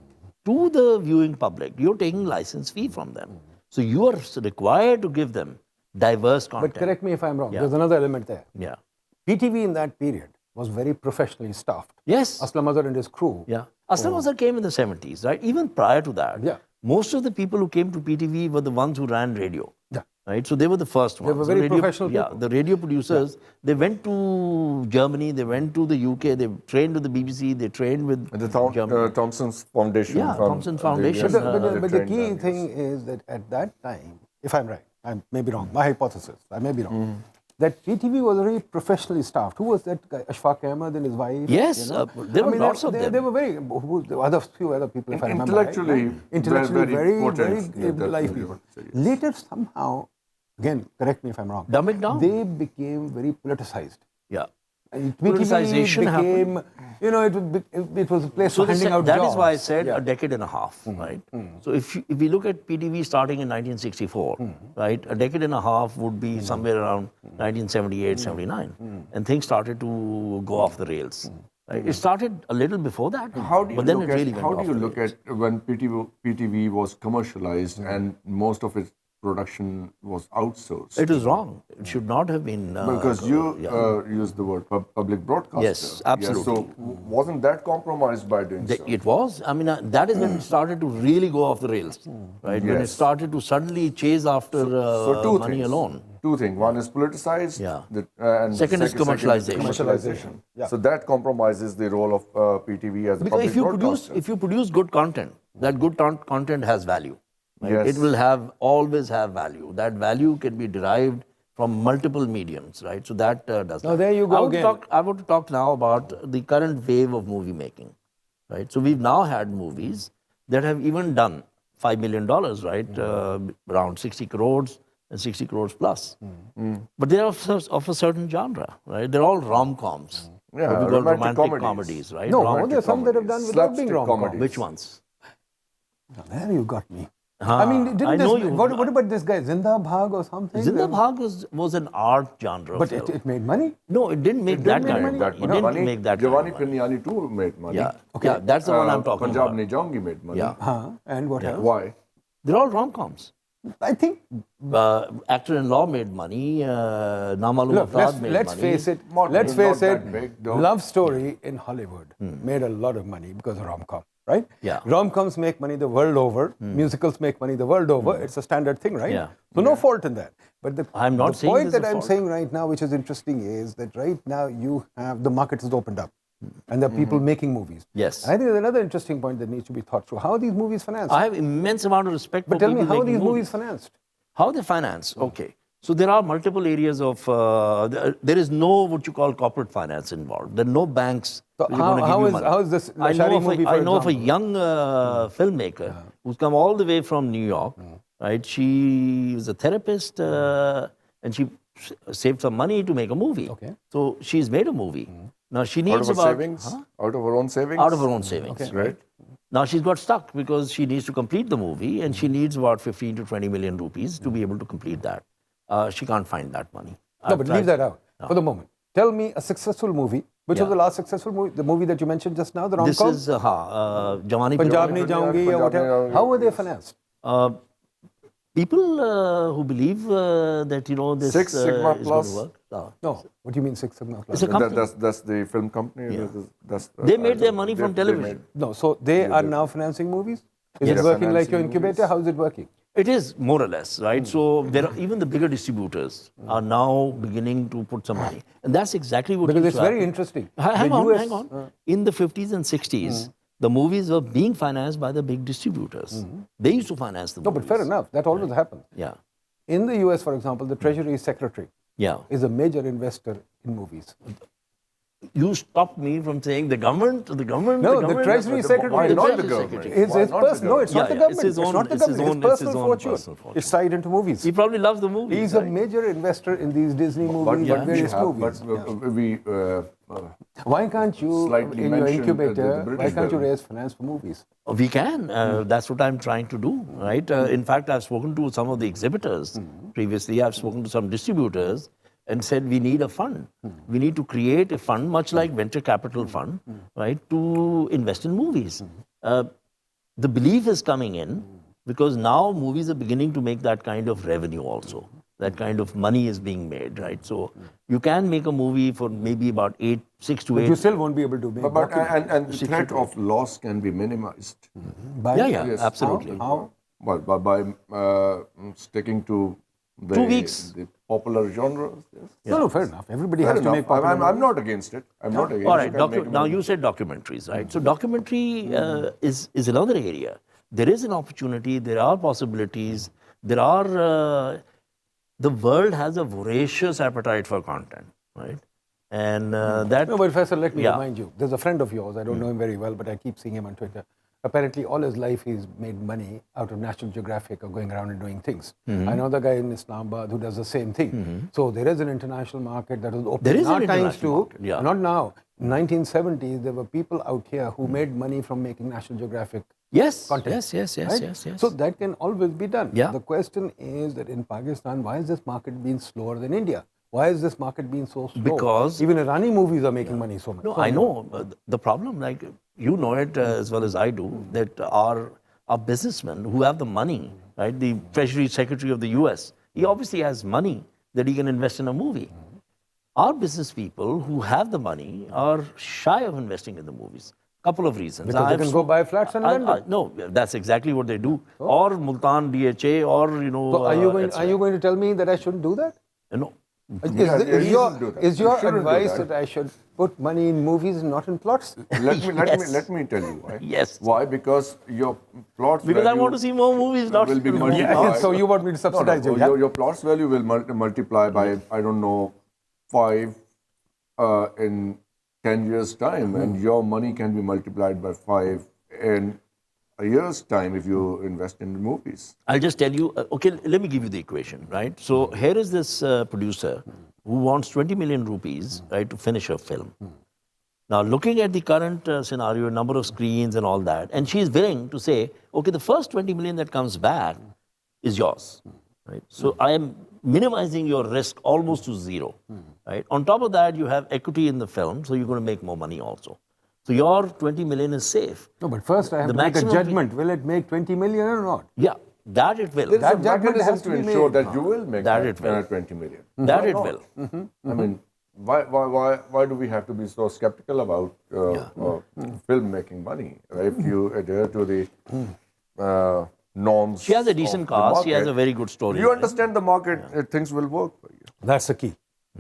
to the viewing public. You're taking license fee from them. So you are required to give them diverse content.
But correct me if I'm wrong,
Yeah.
there's another element there.
Yeah.
PTV in that period was very professionally staffed.
Yes.
Aslam Azhar and his crew.
Yeah. Aslam Azhar came in the 70s, right? Even prior to that,
Yeah.
most of the people who came to PTV were the ones who ran radio.
Yeah.
Right? So they were the first ones.
were
The
very professional
Yeah,
people.
the radio producers, they went to Germany, they went to the UK, they trained with the BBC, they trained with
And the
Germany.
Thompson's Foundation.
Yeah,
from
Thompson Foundation.
But the,
Uh,
but the key thing is that at that time, if I'm right, I may be wrong, my hypothesis, I may be wrong, that PTV was very professionally staffed. Who was that guy? Ashfaq Ahmed and his wife?
Yes, there were lots of them.
They were very, there were few other people, if I remember.
Intellectually,
right? Intellectually
very
very, very
potent. Yeah,
able life
definitely
people.
what to say, yes.
Later, somehow, again, correct me if I'm wrong,
Dumb it down.
they became very politicized.
Yeah.
And
Politicization
became, you know, it was a place
So
for handing out
that
jobs.
is why I said a decade and a half, right? So if we look at PTV starting in 1964, right, a decade and a half would be somewhere around 1978, 79, and things started to go off the rails. Right? It started a little before that,
How do you
but then
look
it really
at
went
how
off
do you
the
look
rails.
at when PTV was commercialized and most of its production was outsourced?
It is wrong. It should not have been.
Because you used the word public broadcaster.
Yes, absolutely.
So wasn't that compromised by doing so?
It was. I mean, that is when it started to really go off the rails, right? When it
Yes.
started to suddenly chase after
So two
money
things.
alone.
Two things. One is politicized.
Yeah.
And
Second is commercialization.
Commercialization. Yeah.
So that compromises the role of PTV as a
Because
public
if
broadcaster.
you produce good content, that good content has value. Right?
Yes.
It will always have value. That value can be derived from multiple mediums, right? So that does.
Now, there you go again.
I want to talk now about the current wave of movie making, right? So we've now had movies that have even done $5 million, right? Around 60 crores and 60 crores plus. But they're of a certain genre, right? They're all rom-coms.
Yeah,
what we call
romantic
romantic
comedies.
comedies, right?
No,
Romantic
there are some that have done
comedies,
without being
slapstick
rom-com.
comedies.
Which ones?
Now, there you got me.
Huh,
I mean, didn't
I
this,
know you.
what about this guy, Zinda Bhag or something?
Zinda Bhag was an art genre.
But
film.
it made money.
No, it didn't make that
make
kind of
money.
money. It
That
didn't make that
Giovanni
kind of money.
Pignani too made money.
Yeah, yeah, that's the one I'm talking
Punjab
about.
Ne Jaungi made money.
Yeah.
And what else?
Why?
They're all rom-coms.
I think,
Actor-in-Law made money. Na Malum
look,
Afraad made
let's
money.
face it,
Not-
let's
not
face
that
it,
big, though.
Love Story in Hollywood made a lot of money because of rom-com, right?
Yeah.
Rom-coms make money the world over. Musicals make money the world over. It's a standard thing, right?
Yeah.
So no fault in that. But the,
I'm not
the
saying
point
there's
that
a
I'm
fault.
saying right now, which is interesting, is that right now you have, the market is opened up. And there are people making movies.
Yes.
I think there's another interesting point that needs to be thought through. How are these movies financed?
I have immense amount of respect
But
for
tell me,
people
how are
making
these movies financed?
How they finance? Okay. So there are multiple areas of, there is no what you call corporate finance involved. There are no banks
So
which are going to give you money.
how is this
I know,
Lashari
of
movie, for
I know of a
example?
young filmmaker who's come all the way from New York, right? She was a therapist and she saved some money to make a movie.
Okay.
So she's made a movie. Now she
Out
needs
of her
about
savings? Out of her own savings?
out of her own savings.
Okay.
Right.
Now she's got stuck because she needs to complete the movie and she needs about 15 to 20 million rupees to be able to complete that. She can't find that money.
No, but leave that out for the moment. Tell me a successful movie. Which was the last successful movie? The movie that you mentioned just now, the
This
rom-com?
is Jawani
Punjab
Pironi.
Ni Jaungi or
Punjab
whatever.
Ni Jaungi,
How were they
yes.
financed?
People who believe that this
Six Sigma
is
Plus.
going to work.
No. What do you mean Six Sigma Plus?
It's a company.
That's the film company. That's,
They made their money from
they
television.
No, so they are now financing movies? Is
Yes.
it working like your
Financing
incubator?
movies.
How is it working?
It is more or less, right? So there are even the bigger distributors are now beginning to put some money, and that's exactly what.
Because
used
it's
to
very
happen.
interesting.
Hang
The
on,
US
hang on. In the 50s and 60s, the movies were being financed by the big distributors. They used to finance the
No,
movies.
but fair enough. That always happens.
Yeah,
In the US, for example, the Treasury Secretary
yeah.
is a major investor in movies.
You stopped me from saying the government. The government.
No,
the
the
government.
Treasury Secretary.
Why
The
not the
Treasury
government?
Secretary.
It's
Why
his
not the
personal. No, it's not
government?
the
Yeah, yeah,
government.
it's his
It's
own-
not the
it's his
government.
own-
It's
it's his
personal
own
fortune.
personal fortune.
It's tied into movies.
He probably loves the movies.
He's a
right?
major investor in these Disney movies
But
and
we
various
have,
movies.
but we
Why can't you,
slightly
in your
mentioned the
incubator, why
British
can't you
government.
raise finance for movies?
We can. That's what I'm trying to do, right? In fact, I've spoken to some of the exhibitors previously. I've spoken to some distributors and said we need a fund. We need to create a fund, much like venture capital fund, right, to invest in movies. The belief is coming in because now movies are beginning to make that kind of revenue also. That kind of money is being made, right? So you can make a movie for maybe about 6 to 8.
But you still won't be able to make
But
documentaries.
and the threat of loss can be minimized.
By-
Yeah,
Yes.
absolutely.
How?
Well, by sticking to the
2 weeks.
the popular genres. Yes.
No, no, fair enough. Everybody
Fair
has to
enough.
make popular
I'm not against it. I'm not against
All right.
it. I'm making
Now
money.
you said documentaries, right? So documentary is another area. There is an opportunity. There are possibilities. There are. The world has a voracious appetite for content, right? And that.
No, but Faisal, let me
Yeah.
remind you. There's a friend of yours. I don't know him very well, but I keep seeing him on Twitter. Apparently, all his life he's made money out of National Geographic or going around and doing things. I know the guy in Islamabad who does the same thing. So there is an international market that was open.
There is
in
an
our times
international
too.
market, yeah.
Not now. In 1970s, there were people out here who made money from making National Geographic
Yes.
content.
Yes.
right? So that can always be done.
Yeah.
The question is that in Pakistan, why is this market being slower than India? Why is this market being so slow?
Because-
even Irani movies are making money so much.
No,
so
I
much.
know. But the problem, like you know it as well as I do, that our businessmen who have the money, right? The Treasury Secretary of the U.S. He obviously has money that he can invest in a movie. Our business people who have the money are shy of investing in the movies. Couple of reasons.
Because they can go buy flats in London.
No, that's exactly what they do. Or Multan DHA, or you know.
So are you going to tell me that I shouldn't do that?
No.
Yeah, you shouldn't do that.
Is
You
your
shouldn't do
advice
that.
that I should put money in movies and not in plots?
Let me tell you why.
Yes.
Why? Because your plots
Because I
value
want to see more movies, not
will be
more
multiplied.
movies.
So you want me to subsidize
no,
you? Yeah?
Your plots value will multiply by I don't know 5 in 10 years time, and your money can be multiplied by 5 in a year's time if you invest in movies.
I'll just tell you, okay, let me give you the equation, right? So here is this producer who wants 20 million rupees, right, to finish her film. Now, looking at the current scenario, number of screens and all that, and she is willing to say, okay, the first 20 million that comes back is yours, right? So I am minimizing your risk almost to zero, right? On top of that, you have equity in the film, so you're going to make more money also. So your 20 million is safe.
No, but first I have
The
to make a
maximum
judgment. Will it make 20 million or not?
Yeah, that it will.
There's
That
a
judgment
mechanism
has to
to
be
ensure
made.
that you will make
That it will.
20 million.
That
Why
it
not?
will.
I mean, why do we have to be so skeptical about filmmaking money? If you adhere to the norms,
She has a decent
of the
cast. She has
market,
a very good story.
You understand the market, things will work for you.
That's the key.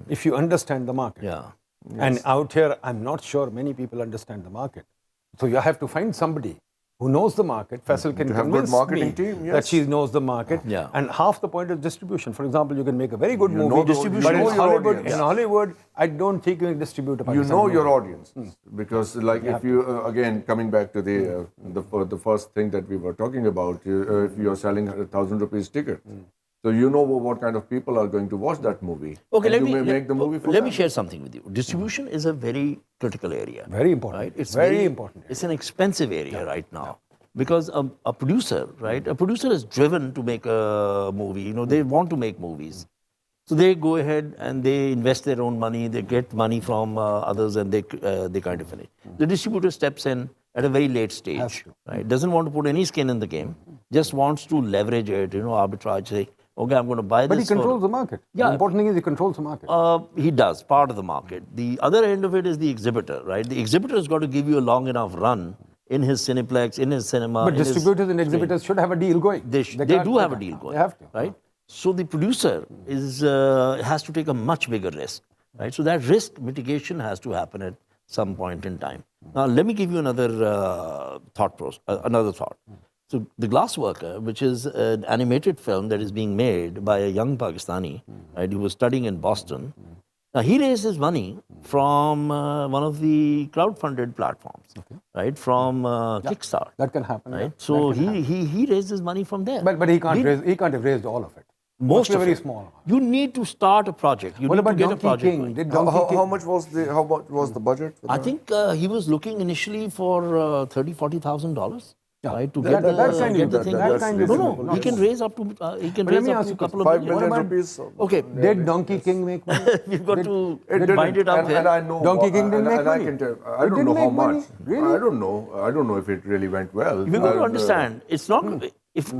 If you understand the market.
Yeah.
And out here, I'm not sure many people understand the market. So you have to find somebody who knows the market. Faisal can
To have good
convince
marketing
me
team,
that
yes.
she knows the market.
Yeah.
And half the point is distribution. For example, you can make a very good
You
movie.
know the-
distribution,
you know
but in
your
Hollywood,
audience.
in Hollywood, I don't think you can distribute a
You
Pakistani
know
movie.
your audience because, like, if you again coming back to the first thing that we were talking about, if you are selling 1,000 rupees ticket, so you know what kind of people are going to watch that movie.
Okay,
and
let
you
me
may make the movie for
let me
them.
share something with you. Distribution is a very critical area.
Very important.
Right? It's
Very important.
It's an expensive area right now because a producer, right? A producer is driven to make a movie. You know, they want to make movies, so they go ahead and they invest their own money. They get money from others, and they kind of finish. The distributor steps in at a very late stage, right? Doesn't want to put any skin in the game. Just wants to leverage it. You know, arbitrage. Say, okay, I'm going to buy this.
But he controls the market.
Yeah.
The important thing is he controls the market.
He does, part of the market. The other end of it is the exhibitor, right? The exhibitor has got to give you a long enough run in his cineplex, in his cinema.
But
in his
distributors and exhibitors should have a deal going.
They
can't-
do have a
can't.
deal going.
They have to.
Right? So the producer has to take a much bigger risk. Right? So that risk mitigation has to happen at some point in time. Now, let me give you another another thought. So The Glass Worker, which is an animated film that is being made by a young Pakistani, right, who was studying in Boston. Now, he raised his money from one of the crowdfunded platforms, right, from Kickstarter.
That can happen.
Right?
Yeah.
So he raised his money from there.
But he can't have raised all of it.
Most
Must be
of
very
it.
small.
You need to start a project. You
What
need
about
to get a
Donkey
project
King?
going.
Did Donkey King?
How much was the budget? For
I
that?
think he was looking initially for $30,000-$40,000.
Yeah.
Right, to
That-
get
that
the,
kind
get
of-
the thing.
that kind of
no,
reasonable.
he can raise up to
But let me ask
a
you
couple of
5
million.
million
about-
rupees.
Okay,
Did Donkey King make money?
we've got to
It didn't.
bind it up
and,
here.
and I know
Donkey King didn't make
and
money?
I can tell.
It
I don't
didn't
know how
make money?
much.
Really?
I don't know. I don't know if it really went well.
We've got to understand. It's not if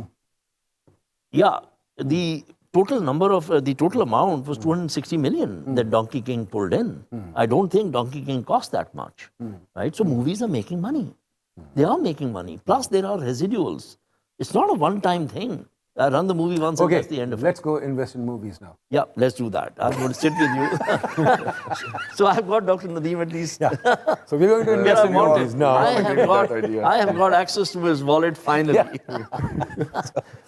the total number of the total amount was 260 million that Donkey King pulled in. I don't think Donkey King cost that much, right? So movies are making money. They are making money. Plus there are residuals. It's not a one-time thing. I run the movie once and
Okay,
that's the end of it.
let's go invest in movies now.
Yeah, let's do that. I'm going to sit with you. So I've got Dr. Nadeem at least.
So we're going to invest in
wanted.
movies now.
I have got access to his wallet finally.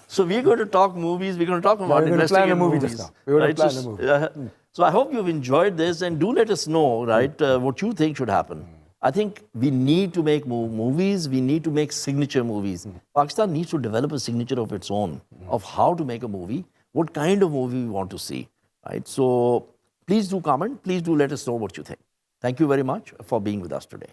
So we're going to talk movies. We're going to talk about
we're going to
investing
plan a
in
movie
movies.
just now. We're going to
right?
plan
So,
a movie.
so I hope you've enjoyed this and do let us know, right, what you think should happen. I think we need to make movies. We need to make signature movies. Pakistan needs to develop a signature of its own of how to make a movie, what kind of movie we want to see, right? So please do comment. Please do let us know what you think. Thank you very much for being with us today.